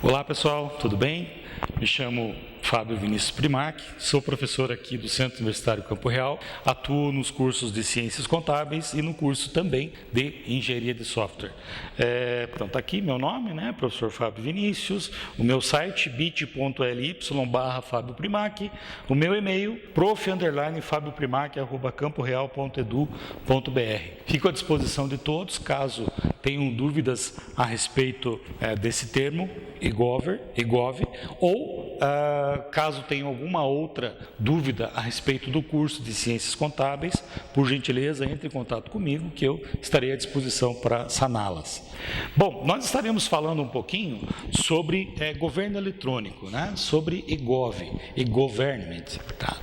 Olá pessoal, tudo bem? Me chamo Fábio Vinícius Primac, sou professor aqui do Centro Universitário Campo Real, atuo nos cursos de Ciências Contábeis e no curso também de Engenharia de Software. Pronto, tá aqui meu nome, né? Professor Fábio Vinícius, o meu site bit.ly/Fábio Primac, o meu e-mail prof_fabioprimac@camporeal.edu.br. Fico à disposição de todos, caso tenham dúvidas a respeito desse termo, EGOV, ou caso tenham alguma outra dúvida a respeito do curso de Ciências Contábeis, por gentileza, entre em contato comigo, que eu estarei à disposição para saná-las. Bom, nós estaremos falando um pouquinho sobre governo eletrônico, né? Sobre EGOV, e-government. Tá?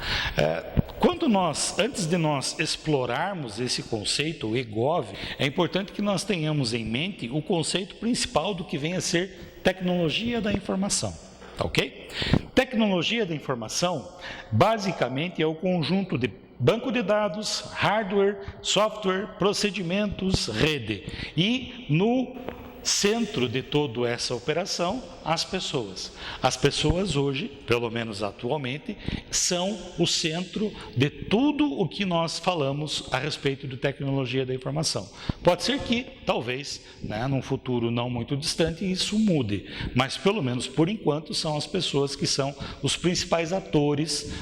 Antes de nós explorarmos esse conceito, o EGOV, é importante que nós tenhamos em mente o conceito principal do que vem a ser tecnologia da informação. Tá ok? Tecnologia da informação, basicamente, é o conjunto de banco de dados, hardware, software, procedimentos, rede. E no centro de toda essa operação, as pessoas. As pessoas hoje, pelo menos atualmente, são o centro de tudo o que nós falamos a respeito de tecnologia da informação. Pode ser que, talvez, num futuro não muito distante, isso mude, mas pelo menos por enquanto são as pessoas que são os principais atores,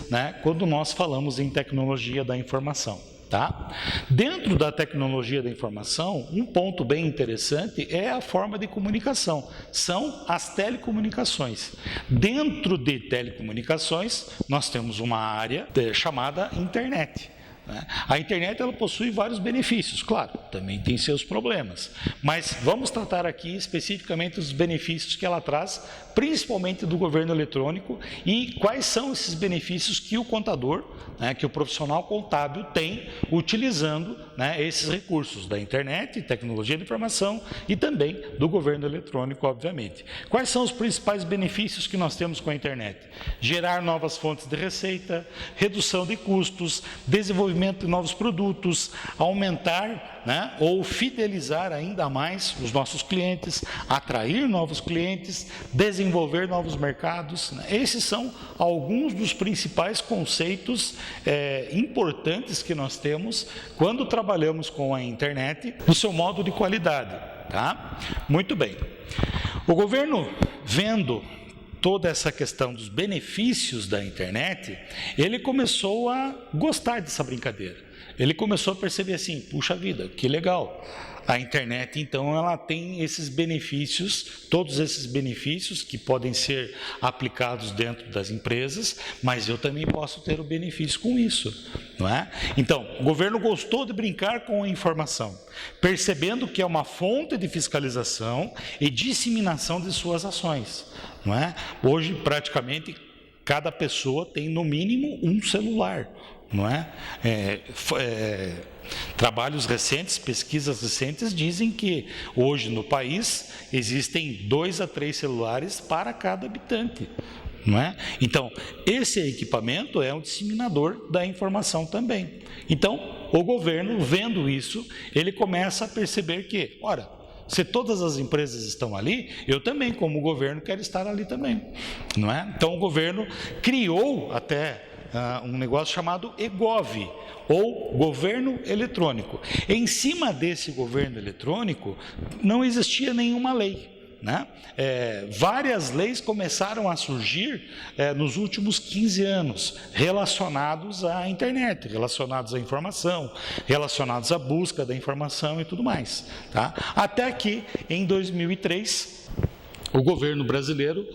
quando nós falamos em tecnologia da informação. Tá? Dentro da tecnologia da informação, um ponto bem interessante é a forma de comunicação, são as telecomunicações. Dentro de telecomunicações, nós temos uma área chamada internet. A internet ela possui vários benefícios, claro, também tem seus problemas, mas vamos tratar aqui especificamente os benefícios que ela traz, principalmente do governo eletrônico, e quais são esses benefícios que o contador, que o profissional contábil tem utilizando esses recursos da internet, tecnologia de informação e também do governo eletrônico, obviamente. Quais são os principais benefícios que nós temos com a internet? Gerar novas fontes de receita, redução de custos, desenvolvimento de novos produtos, aumentar ou fidelizar ainda mais os nossos clientes, atrair novos clientes, desenvolver novos mercados. Esses são alguns dos principais conceitos importantes que nós temos quando trabalhamos com a internet no seu modo de qualidade. Tá? Muito bem. O governo, vendo toda essa questão dos benefícios da internet, ele começou a gostar dessa brincadeira. Ele começou a perceber assim, puxa vida, que legal. A internet, então, ela tem esses benefícios, todos esses benefícios que podem ser aplicados dentro das empresas, mas eu também posso ter o benefício com isso, não é? Então, o governo gostou de brincar com a informação, percebendo que é uma fonte de fiscalização e disseminação de suas ações, não é? Hoje, praticamente, cada pessoa tem, no mínimo, um celular, não é? Trabalhos recentes, pesquisas recentes dizem que hoje no país existem 2 a 3 celulares para cada habitante, não é? Então, esse equipamento é um disseminador da informação também. Então, o governo, vendo isso, ele começa a perceber que, ora, se todas as empresas estão ali, eu também, como governo, quero estar ali também, não é? Então, o governo criou até um negócio chamado EGOV, ou governo eletrônico. Em cima desse governo eletrônico, não existia nenhuma lei. Várias leis começaram a surgir nos últimos 15 anos, relacionados à internet, relacionados à informação, relacionados à busca da informação e tudo mais. Tá? Até que, em 2003, o governo brasileiro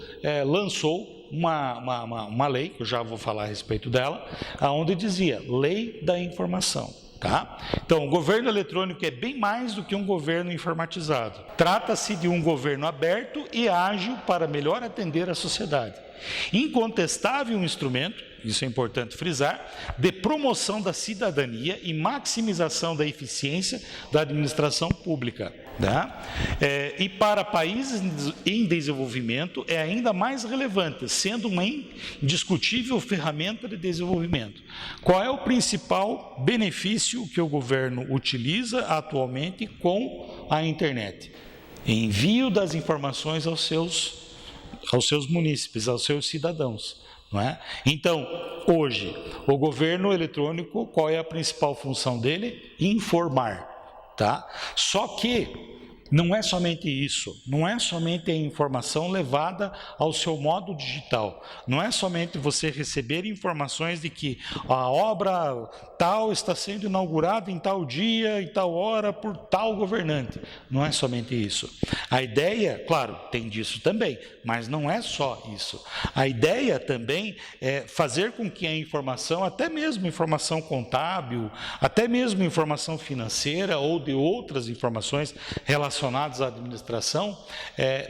lançou uma lei, que eu já vou falar a respeito dela, onde dizia Lei da Informação. Tá? Então, o governo eletrônico é bem mais do que um governo informatizado. Trata-se de um governo aberto e ágil para melhor atender a sociedade. Incontestável instrumento, isso é importante frisar, de promoção da cidadania e maximização da eficiência da administração pública. Tá? E para países em desenvolvimento é ainda mais relevante, sendo uma indiscutível ferramenta de desenvolvimento. Qual é o principal benefício que o governo utiliza atualmente com a internet? Envio das informações aos seus aos seus munícipes, aos seus cidadãos. Não é? Então, hoje, o governo eletrônico, qual é a principal função dele? Informar. Tá? Só que não é somente isso, não é somente a informação levada ao seu modo digital, não é somente você receber informações de que a obra tal está sendo inaugurada em tal dia, em tal hora, por tal governante, não é somente isso. A ideia, claro, tem disso também, mas não é só isso. A ideia também é fazer com que a informação, até mesmo informação contábil, até mesmo informação financeira ou de outras informações relacionadas à administração,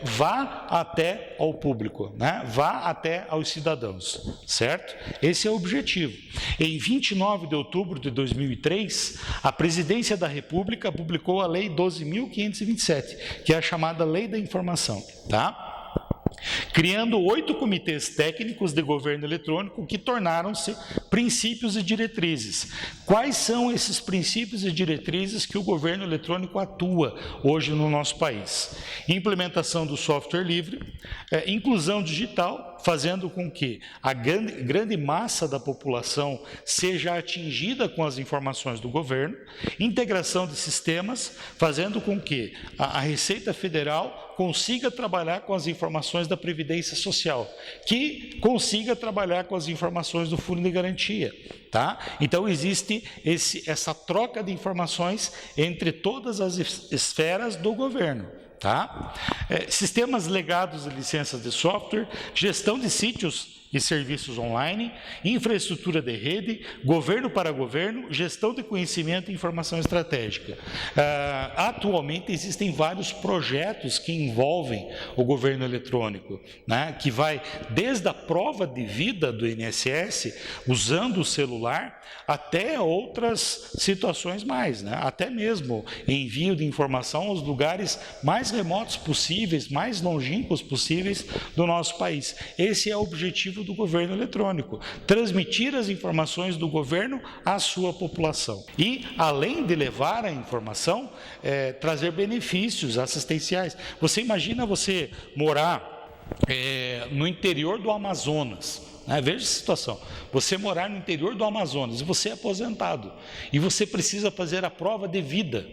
vá até ao público, né? Vá até aos cidadãos, certo? Esse é o objetivo. Em 29 de outubro de 2003, a Presidência da República publicou a Lei 12.527, que é a chamada Lei da Informação, tá? Criando 8 comitês técnicos de governo eletrônico que tornaram-se princípios e diretrizes. Quais são esses princípios e diretrizes que o governo eletrônico atua hoje no nosso país? Implementação do software livre, inclusão digital, fazendo com que a grande massa da população seja atingida com as informações do governo, integração de sistemas, fazendo com que a Receita Federal consiga trabalhar com as informações da Previdência Social, que consiga trabalhar com as informações do Fundo de Garantia. Tá? Então, existe essa troca de informações entre todas as esferas do governo. Tá? Sistemas legados de licenças de software, gestão de sítios e serviços online, infraestrutura de rede, governo para governo, gestão de conhecimento e informação estratégica. Atualmente existem vários projetos que envolvem o governo eletrônico, né, que vai desde a prova de vida do INSS, usando o celular, até outras situações mais, né, até mesmo envio de informação aos lugares mais remotos possíveis, mais longínquos possíveis do nosso país. Esse é o objetivo do governo eletrônico, transmitir as informações do governo à sua população. E, além de levar a informação, trazer benefícios assistenciais. Você imagina você morar no interior do Amazonas, né? Veja a situação, você morar no interior do Amazonas e você é aposentado, e você precisa fazer a prova de vida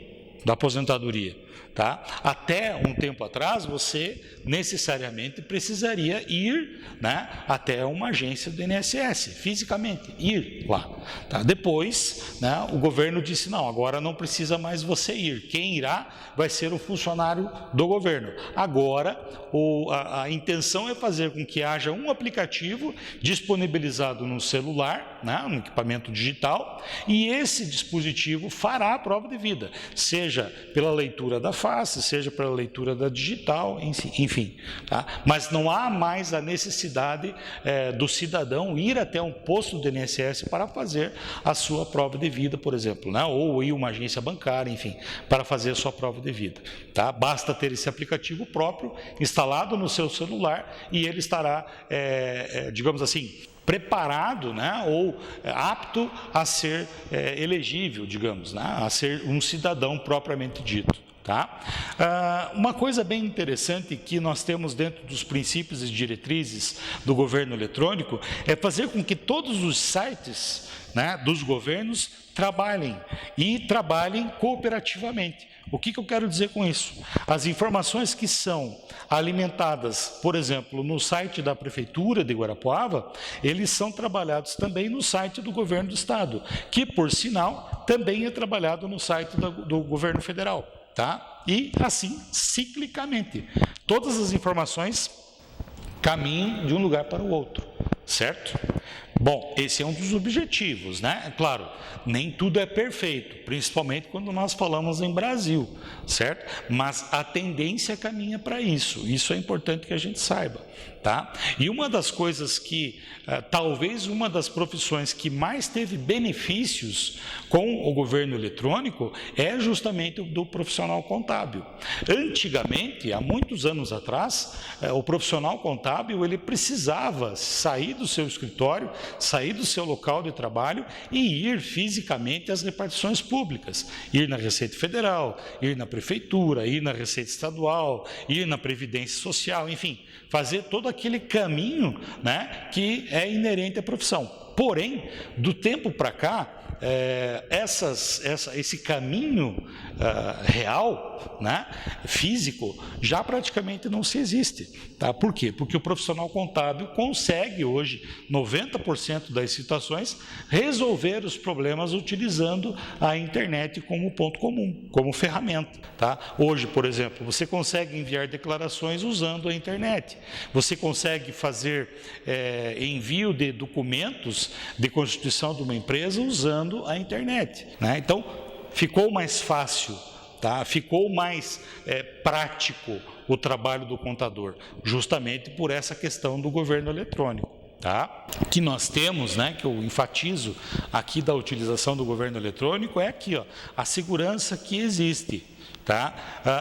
da aposentadoria. Tá? Até um tempo atrás, você necessariamente precisaria ir, né, até uma agência do INSS, fisicamente, ir lá. Tá? Depois, né, o governo disse, não, agora não precisa mais você ir, quem irá vai ser o funcionário do governo. Agora, a intenção é fazer com que haja um aplicativo disponibilizado no celular, né, no equipamento digital, e esse dispositivo fará a prova de vida, seja pela leitura da face, seja pela leitura da digital, enfim. Tá? Mas não há mais a necessidade do cidadão ir até um posto do INSS para fazer a sua prova de vida, por exemplo, né? Ou ir a uma agência bancária, enfim, para fazer a sua prova de vida. Tá? Basta ter esse aplicativo próprio instalado no seu celular e ele estará, digamos assim, preparado, né, ou apto a ser elegível, digamos, né, a ser um cidadão propriamente dito. Tá? Uma coisa bem interessante que nós temos dentro dos princípios e diretrizes do governo eletrônico é fazer com que todos os sites, né, dos governos trabalhem cooperativamente. O que eu quero dizer com isso? As informações que são alimentadas, por exemplo, no site da Prefeitura de Guarapuava, eles são trabalhados também no site do Governo do Estado, que, por sinal, também é trabalhado no site do Governo Federal. Tá? E assim, ciclicamente, todas as informações caminham de um lugar para o outro, certo? Bom, esse é um dos objetivos, né? Claro, nem tudo é perfeito, principalmente quando nós falamos em Brasil, certo? Mas a tendência caminha para isso, isso é importante que a gente saiba, tá? E uma das coisas que, talvez uma das profissões que mais teve benefícios com o governo eletrônico é justamente o do profissional contábil. Antigamente, há muitos anos atrás, o profissional contábil, ele precisava sair do seu escritório, sair do seu local de trabalho e ir fisicamente às repartições públicas, ir na Receita Federal, ir na Prefeitura, ir na Receita Estadual, ir na Previdência Social, enfim, fazer todo aquele caminho, né, que é inerente à profissão. Porém, do tempo para cá, esse caminho real, né, físico, já praticamente não se existe. Tá? Por quê? Porque o profissional contábil consegue hoje, 90% das situações, resolver os problemas utilizando a internet como ponto comum, como ferramenta. Tá? Hoje, por exemplo, você consegue enviar declarações usando a internet. Você consegue fazer envio de documentos de constituição de uma empresa usando a internet, né? Então, ficou mais fácil, tá? Ficou mais prático o trabalho do contador, justamente por essa questão do governo eletrônico. Tá? Que nós temos, né, que eu enfatizo aqui da utilização do governo eletrônico, é aqui, ó, a segurança que existe. Tá?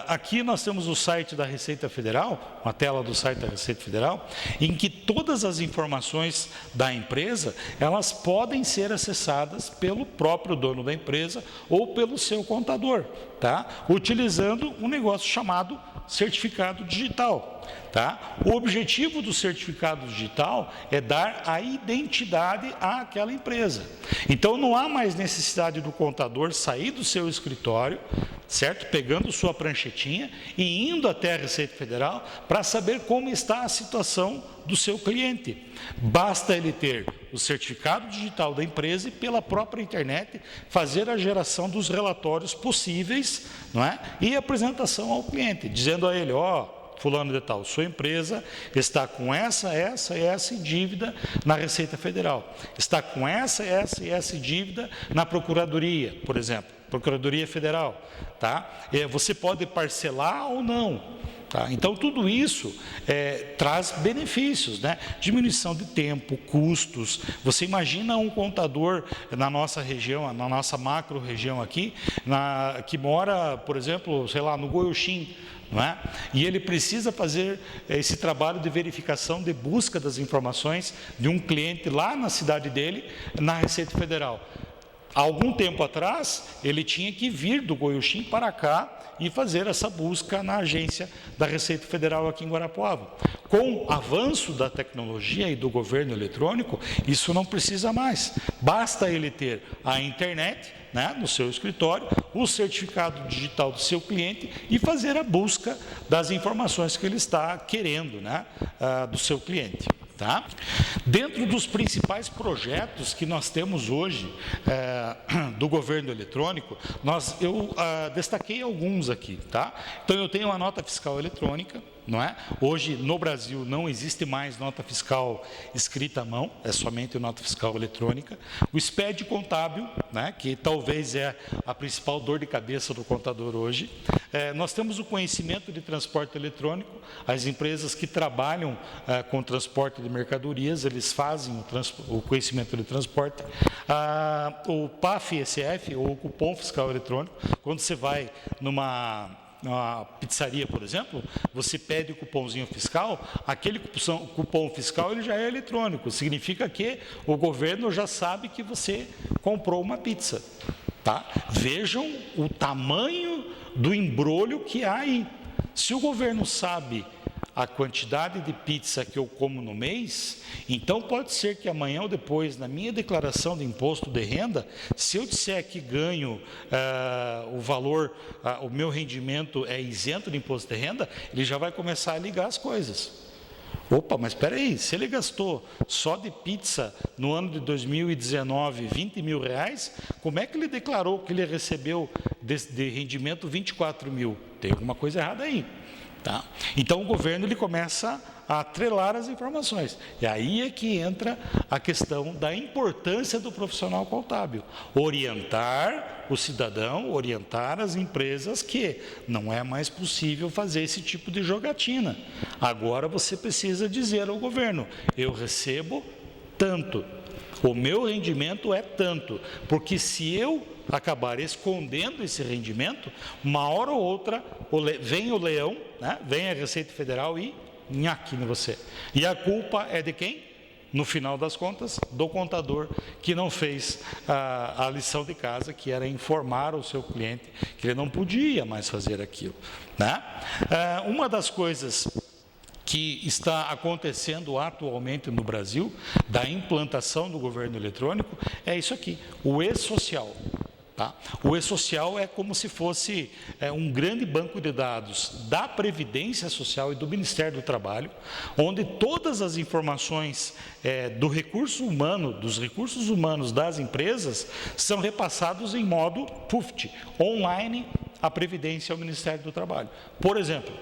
Aqui nós temos o site da Receita Federal, uma tela do site da Receita Federal, em que todas as informações da empresa, elas podem ser acessadas pelo próprio dono da empresa ou pelo seu contador, tá? Utilizando um negócio chamado certificado digital. Tá? O objetivo do certificado digital é dar a identidade àquela empresa. Então não há mais necessidade do contador sair do seu escritório, certo? Pegando sua pranchetinha e indo até a Receita Federal para saber como está a situação do seu cliente. Basta ele ter o certificado digital da empresa e pela própria internet fazer a geração dos relatórios possíveis, não é? E apresentação ao cliente, dizendo a ele, fulano de tal, sua empresa está com essa dívida na Receita Federal, está com essa dívida na Procuradoria, por exemplo, Procuradoria Federal, tá? Você pode parcelar ou não. Tá? Então, tudo isso traz benefícios, né? Diminuição de tempo, custos. Você imagina um contador na nossa região, na nossa macro-região aqui, que mora, por exemplo, sei lá, no Goiuxim, não é? E ele precisa fazer esse trabalho de verificação, de busca das informações de um cliente lá na cidade dele, na Receita Federal. Há algum tempo atrás, ele tinha que vir do Goiuxim para cá e fazer essa busca na agência da Receita Federal aqui em Guarapuava. Com o avanço da tecnologia e do governo eletrônico, isso não precisa mais. Basta ele ter a internet, né, no seu escritório, o certificado digital do seu cliente e fazer a busca das informações que ele está querendo, né, do seu cliente. Tá? Dentro dos principais projetos que nós temos hoje do governo eletrônico, eu destaquei alguns aqui. Tá? Então, eu tenho uma nota fiscal eletrônica, não é? Hoje, no Brasil, não existe mais nota fiscal escrita à mão, é somente nota fiscal eletrônica. O SPED contábil, né, que talvez é a principal dor de cabeça do contador hoje. Nós temos o conhecimento de transporte eletrônico, as empresas que trabalham com transporte de mercadorias, eles fazem o conhecimento de transporte. O PAF-SF, ou cupom fiscal eletrônico, quando você vai numa pizzaria, por exemplo, você pede o cupomzinho fiscal, aquele cupom fiscal ele já é eletrônico, significa que o governo já sabe que você comprou uma pizza. Tá? Vejam o tamanho do embrolho que há aí. Se o governo sabe a quantidade de pizza que eu como no mês, então pode ser que amanhã ou depois, na minha declaração de imposto de renda, se eu disser que ganho o valor, o meu rendimento é isento de imposto de renda, ele já vai começar a ligar as coisas. Opa, mas espera aí, se ele gastou só de pizza no ano de 2019 R$20 mil, como é que ele declarou que ele recebeu de rendimento 24 mil? Tem alguma coisa errada aí. Tá? Então o governo ele começa a atrelar as informações. E aí é que entra a questão da importância do profissional contábil. Orientar o cidadão, orientar as empresas que não é mais possível fazer esse tipo de jogatina. Agora você precisa dizer ao governo, eu recebo tanto, o meu rendimento é tanto, porque se eu acabar escondendo esse rendimento, uma hora ou outra vem o leão, né? Vem a Receita Federal e nhaque em você. E a culpa é de quem? no final das contas, do contador que não fez a lição de casa, que era informar o seu cliente que ele não podia mais fazer aquilo, né? Uma das coisas que está acontecendo atualmente no Brasil, da implantação do governo eletrônico, é isso aqui, o e-social. Tá? O e-social é como se fosse um grande banco de dados da Previdência Social e do Ministério do Trabalho, onde todas as informações dos recursos humanos das empresas são repassados em modo PUFT, online, a Previdência ao Ministério do Trabalho. Por exemplo,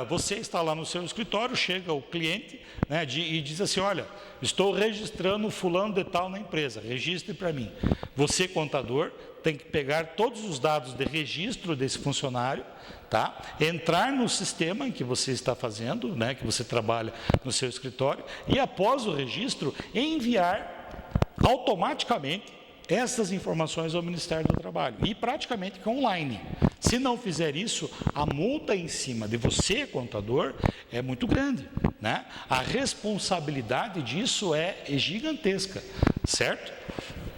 você está lá no seu escritório, chega o cliente, né, e diz assim, olha, estou registrando fulano de tal na empresa, registre para mim. Você, contador, tem que pegar todos os dados de registro desse funcionário, tá? Entrar no sistema em que você está fazendo, né, que você trabalha no seu escritório, e após o registro, enviar automaticamente essas informações ao Ministério do Trabalho, e praticamente que online. Se não fizer isso, a multa em cima de você, contador, é muito grande, né? A responsabilidade disso é gigantesca, certo?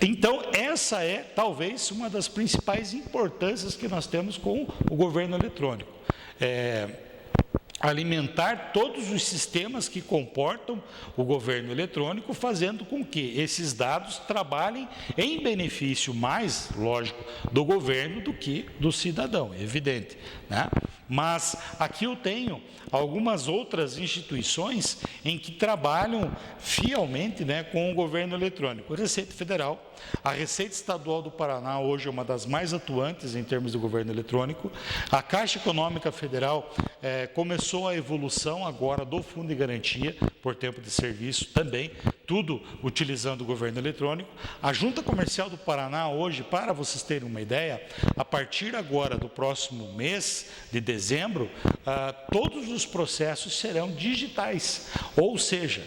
Então, essa é talvez uma das principais importâncias que nós temos com o governo eletrônico. Alimentar todos os sistemas que comportam o governo eletrônico, fazendo com que esses dados trabalhem em benefício mais, lógico, do governo do que do cidadão, é evidente, né? Mas aqui eu tenho algumas outras instituições em que trabalham fielmente, né, com o governo eletrônico. A Receita Federal, a Receita Estadual do Paraná hoje é uma das mais atuantes em termos de governo eletrônico. A Caixa Econômica Federal começou a evolução agora do Fundo de Garantia por tempo de serviço também, tudo utilizando o governo eletrônico. A Junta Comercial do Paraná hoje, para vocês terem uma ideia, a partir agora do próximo mês de dezembro, todos os processos serão digitais, ou seja,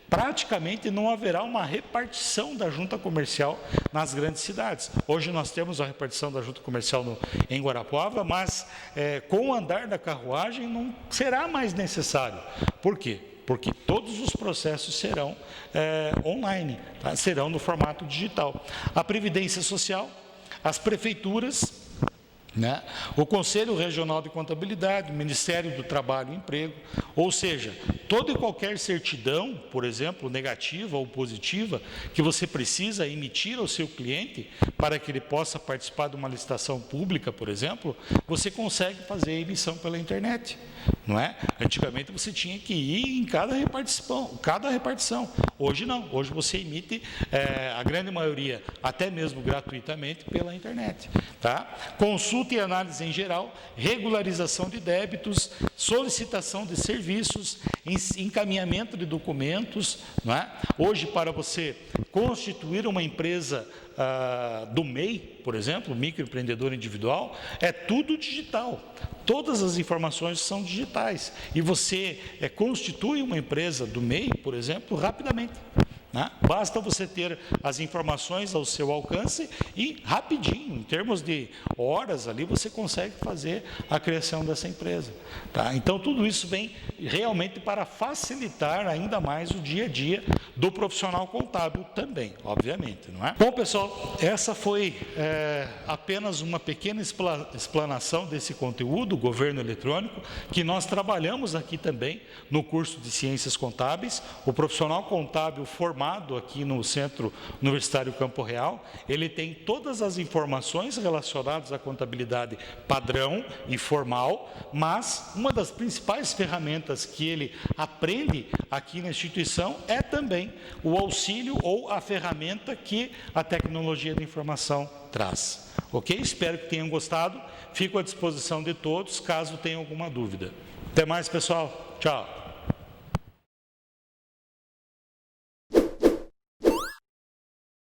praticamente não haverá uma repartição da junta comercial nas grandes cidades. Hoje nós temos a repartição da junta comercial em Guarapuava, mas com o andar da carruagem não será mais necessário. Por quê? Porque todos os processos serão online, tá? Serão no formato digital. A Previdência Social, as prefeituras, né? O Conselho Regional de Contabilidade, o Ministério do Trabalho e Emprego, ou seja, toda e qualquer certidão, por exemplo, negativa ou positiva, que você precisa emitir ao seu cliente para que ele possa participar de uma licitação pública, por exemplo, você consegue fazer a emissão pela internet, não é? Antigamente você tinha que ir em cada repartição. Hoje não, hoje você emite a grande maioria, até mesmo gratuitamente, pela internet, tá? Consulta e análise em geral, regularização de débitos, solicitação de serviços, encaminhamento de documentos, não é? Hoje, para você constituir uma empresa do MEI, por exemplo, microempreendedor individual, é tudo digital. Todas as informações são digitais. E você constitui uma empresa do MEI, por exemplo, rapidamente, né? Basta você ter as informações ao seu alcance e rapidinho, em termos de horas ali, você consegue fazer a criação dessa empresa, tá? Então tudo isso vem realmente para facilitar ainda mais o dia a dia do profissional contábil também, obviamente, não é? Bom, pessoal, essa foi apenas uma pequena explanação desse conteúdo, governo eletrônico, que nós trabalhamos aqui também no curso de Ciências Contábeis. O profissional contábil formado aqui no Centro Universitário Campo Real, ele tem todas as informações relacionadas à contabilidade padrão e formal, mas uma das principais ferramentas que ele aprende aqui na instituição é também o auxílio ou a ferramenta que a tecnologia da informação traz. Ok? Espero que tenham gostado. Fico à disposição de todos, caso tenham alguma dúvida. Até mais, pessoal. Tchau.